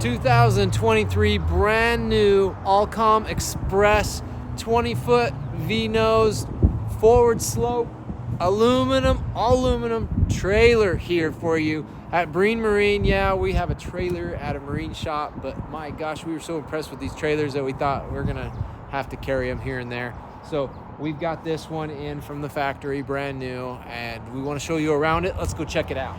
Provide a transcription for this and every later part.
2023 brand new Alcom Xpress 20-foot V-nose forward slope aluminum trailer here for you at Breen Marine. Yeah, we have a trailer at a marine shop, but my gosh, we were so impressed with these trailers that we thought we're gonna have to carry them here and there. So we've got this one in from the factory, brand new, and we want to show you around it. Let's go check it out.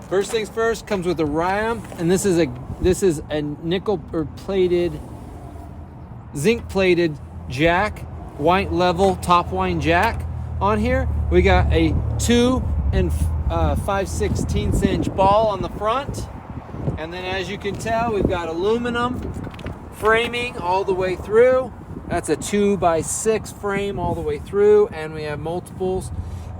First things first, comes with a ram, and this is a nickel or plated, zinc plated jack, white level top wind jack on here. We got a 2 5/16 inch ball on the front, and then as you can tell, we've got aluminum framing all the way through. That's a 2x6 frame all the way through, and we have multiples.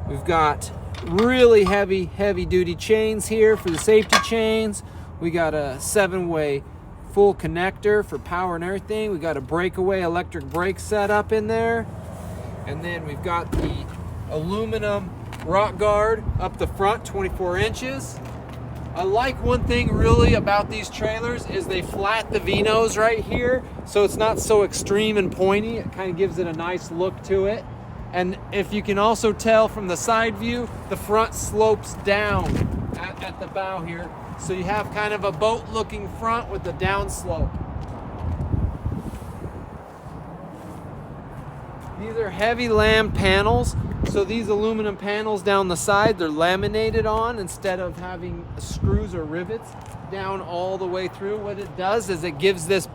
We've got really heavy duty chains here for the safety chains. We got a 7-way full connector for power and everything. We got a breakaway electric brake setup in there, and then we've got the aluminum rock guard up the front, 24 inches. I like one thing really about these trailers is they flat the V-nose right here, so it's not so extreme and pointy. It kind of gives it a nice look to it. And if you can also tell from the side view, the front slopes down at the bow here. So you have kind of a boat looking front with the down slope. These are heavy lam panels. So these aluminum panels down the side, they're laminated on instead of having screws or rivets down all the way through. What it does is it gives this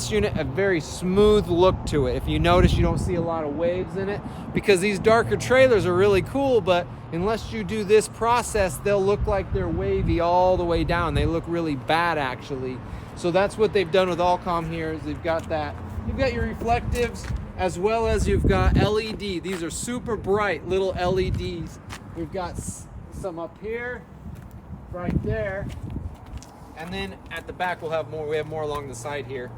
unit a very smooth look to it. If you notice, you don't see a lot of waves in it because these darker trailers are really cool, but unless you do this process, they'll look like they're wavy all the way down. They look really bad actually. So that's what they've done with Alcom here is they've got that. You've got your reflectives as well as you've got LED. These are super bright little LEDs. We've got some up here, right there. And then at the back we'll have more. We have more along the side here.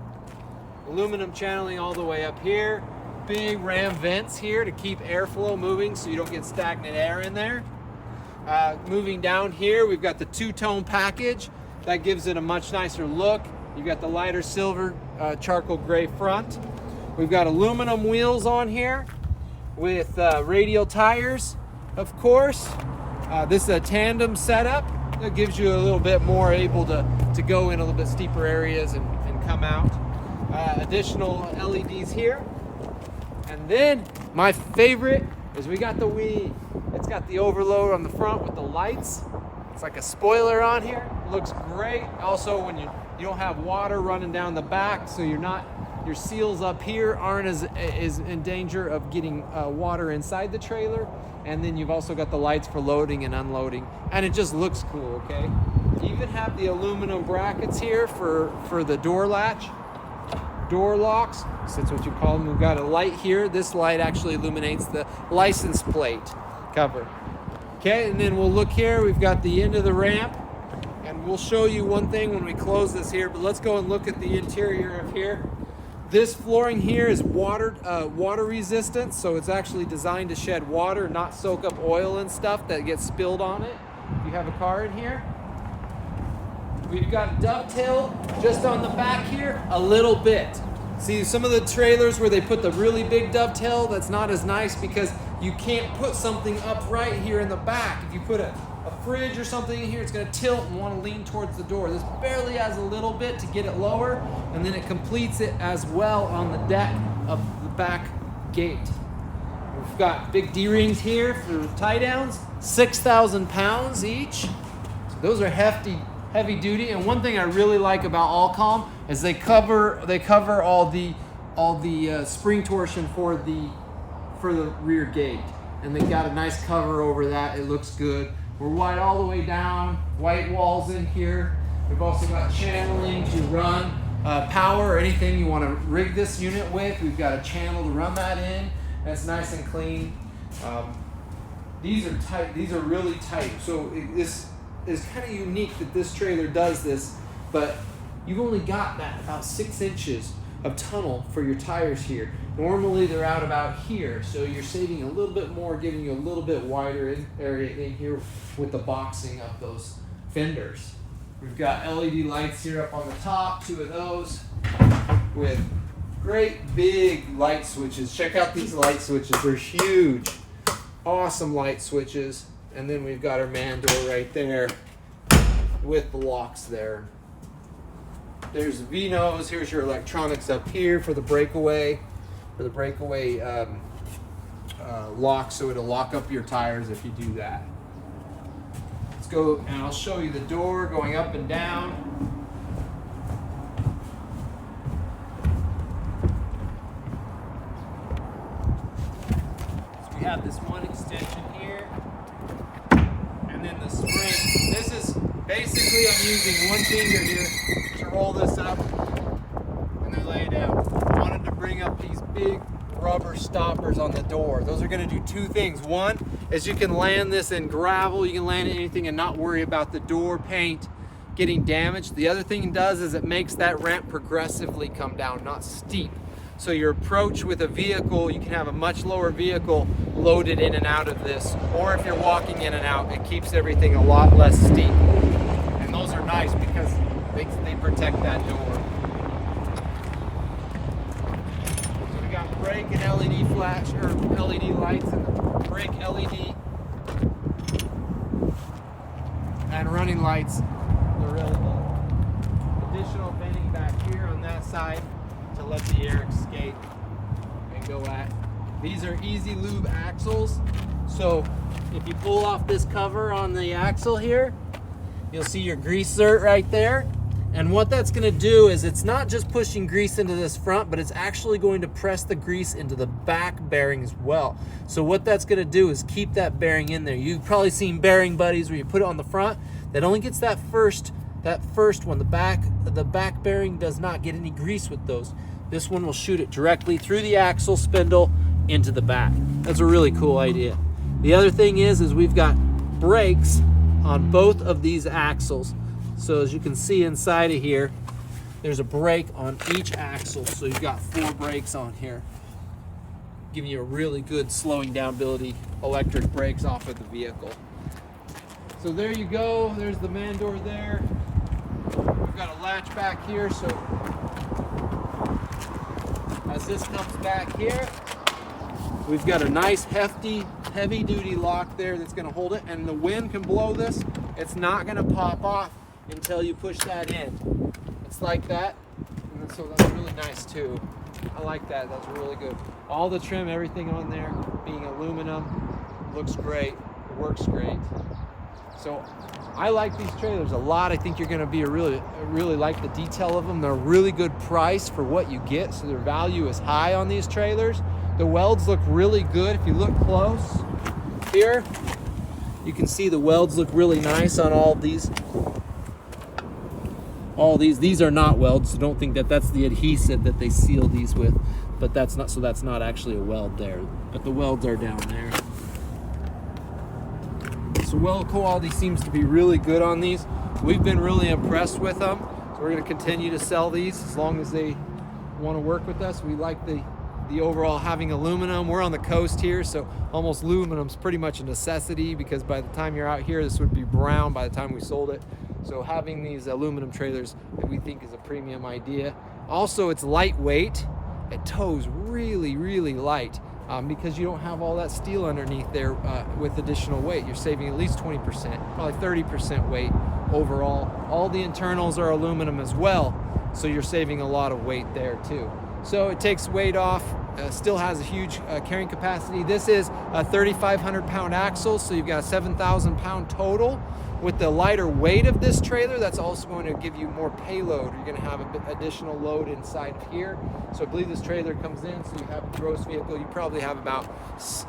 Aluminum channeling all the way up here. Big ram vents here to keep airflow moving so you don't get stagnant air in there. Moving down here, we've got the two-tone package. That gives it a much nicer look. You've got the lighter silver charcoal gray front. We've got aluminum wheels on here with radial tires, of course. This is a tandem setup. That gives you a little bit more able to go in a little bit steeper areas and come out. Additional LEDs here. And then my favorite is we got the Wii. It's got the overload on the front with the lights. It's like a spoiler on here. Looks great. Also, when you don't have water running down the back, so your seals up here aren't as in danger of getting water inside the trailer. And then you've also got the lights for loading and unloading, and it just looks cool. Okay, you even have the aluminum brackets here for the door latch, door locks, so that's what you call them. We've got a light here. This light actually illuminates the license plate cover. Okay, and then we'll look here. We've got the end of the ramp, and we'll show you one thing when we close this here, but let's go and look at the interior of here. This flooring here is water resistant, so it's actually designed to shed water, not soak up oil and stuff that gets spilled on it. You have a car in here. We've got dovetail just on the back here a little bit. See, some of the trailers where they put the really big dovetail, that's not as nice because you can't put something up right here in the back. If you put a fridge or something in here, it's going to tilt and want to lean towards the door. This barely has a little bit to get it lower, and then it completes it as well on the deck of the back gate. We've got big D-rings here for tie downs, 6,000 pounds each. Those are heavy duty, and one thing I really like about Alcom is they cover all the spring torsion for the rear gate, and they got a nice cover over that. It looks good. We're white all the way down, white walls in here. We've also got channeling to run power or anything you want to rig this unit with. We've got a channel to run that in. That's nice and clean. These are tight. These are really tight. So this is kind of unique that this trailer does this, but you've only got that about 6 inches of tunnel for your tires here. Normally they're out about here, so you're saving a little bit more, giving you a little bit wider area in here with the boxing of those fenders. We've got LED lights here up on the top, 2 of those, with great big light switches. Check out these light switches, they're huge. Awesome light switches. And then we've got our man door right there with the locks there. There's the V-nose. Here's your electronics up here for the breakaway, lock, so it'll lock up your tires if you do that. Let's go and I'll show you the door going up and down. So we have this one extension here, and then the spring. This is basically, I'm using one finger here to roll this up and then lay it down. I wanted to bring up these big rubber stoppers on the door. Those are going to do 2 things. One is you can land this in gravel, you can land it in anything and not worry about the door paint getting damaged. The other thing it does is it makes that ramp progressively come down, not steep. So your approach with a vehicle, you can have a much lower vehicle loaded in and out of this, or if you're walking in and out, it keeps everything a lot less steep. And those are nice because they protect that door. So we got brake and LED flash, or LED lights, and the brake LED and running lights. They're really neat. Additional venting back here on that side to let the air escape and go at. These are easy lube axles. So if you pull off this cover on the axle here, you'll see your grease zert right there. And what that's gonna do is it's not just pushing grease into this front, but it's actually going to press the grease into the back bearing as well. So what that's gonna do is keep that bearing in there. You've probably seen bearing buddies where you put it on the front, that only gets that first one. The back bearing does not get any grease with those. This one will shoot it directly through the axle spindle into the back. That's a really cool idea. The other thing is we've got brakes on both of these axles. So as you can see inside of here, there's a brake on each axle. So you've got 4 brakes on here, giving you a really good slowing down ability, electric brakes off of the vehicle. So there you go, there's the man door there. We've got a latch back here, so as this comes back here, we've got a nice hefty, heavy duty lock there that's gonna hold it, and the wind can blow this. It's not gonna pop off until you push that in. It's like that, and so that's really nice too. I like that, that's really good. All the trim, everything on there being aluminum, looks great, it works great. So I like these trailers a lot. I think you're gonna be really like the detail of them. They're a really good price for what you get, so their value is high on these trailers. The welds look really good. If you look close here, you can see the welds look really nice on all these. These are not welds, so don't think that that's the adhesive that they seal these with, but that's not actually a weld there, but the welds are down there. So weld quality seems to be really good on these. We've been really impressed with them, so we're going to continue to sell these as long as they want to work with us. We like the overall having aluminum. We're on the coast here, so almost aluminum's pretty much a necessity, because by the time you're out here, this would be brown by the time we sold it. So having these aluminum trailers, we think, is a premium idea. Also, it's lightweight. It tows really, really light. Because you don't have all that steel underneath there with additional weight. You're saving at least 20%, probably 30% weight overall. All the internals are aluminum as well, so you're saving a lot of weight there too. So it takes weight off, still has a huge carrying capacity. This is a 3,500 pound axle, so you've got a 7,000 pound total. With the lighter weight of this trailer, that's also going to give you more payload. You're going to have a bit additional load inside of here. So I believe this trailer comes in, so you have a gross vehicle. You probably have about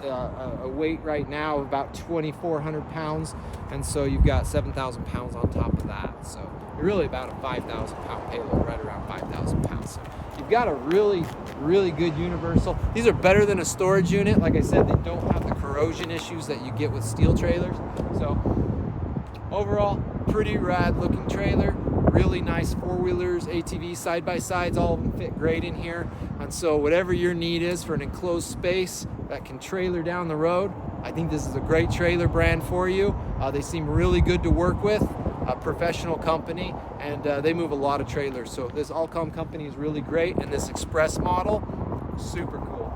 a weight right now of about 2,400 pounds. And so you've got 7,000 pounds on top of that. So you're really about a 5,000 pound payload, right around 5,000 pounds. So you've got a really, really good universal. These are better than a storage unit. Like I said, they don't have the corrosion issues that you get with steel trailers. So overall, pretty rad looking trailer, really nice four-wheelers, ATVs, side-by-sides, all of them fit great in here. And so whatever your need is for an enclosed space that can trailer down the road, I think this is a great trailer brand for you. They seem really good to work with, a professional company, and they move a lot of trailers. So this Alcom company is really great, and this Xpress model, super cool.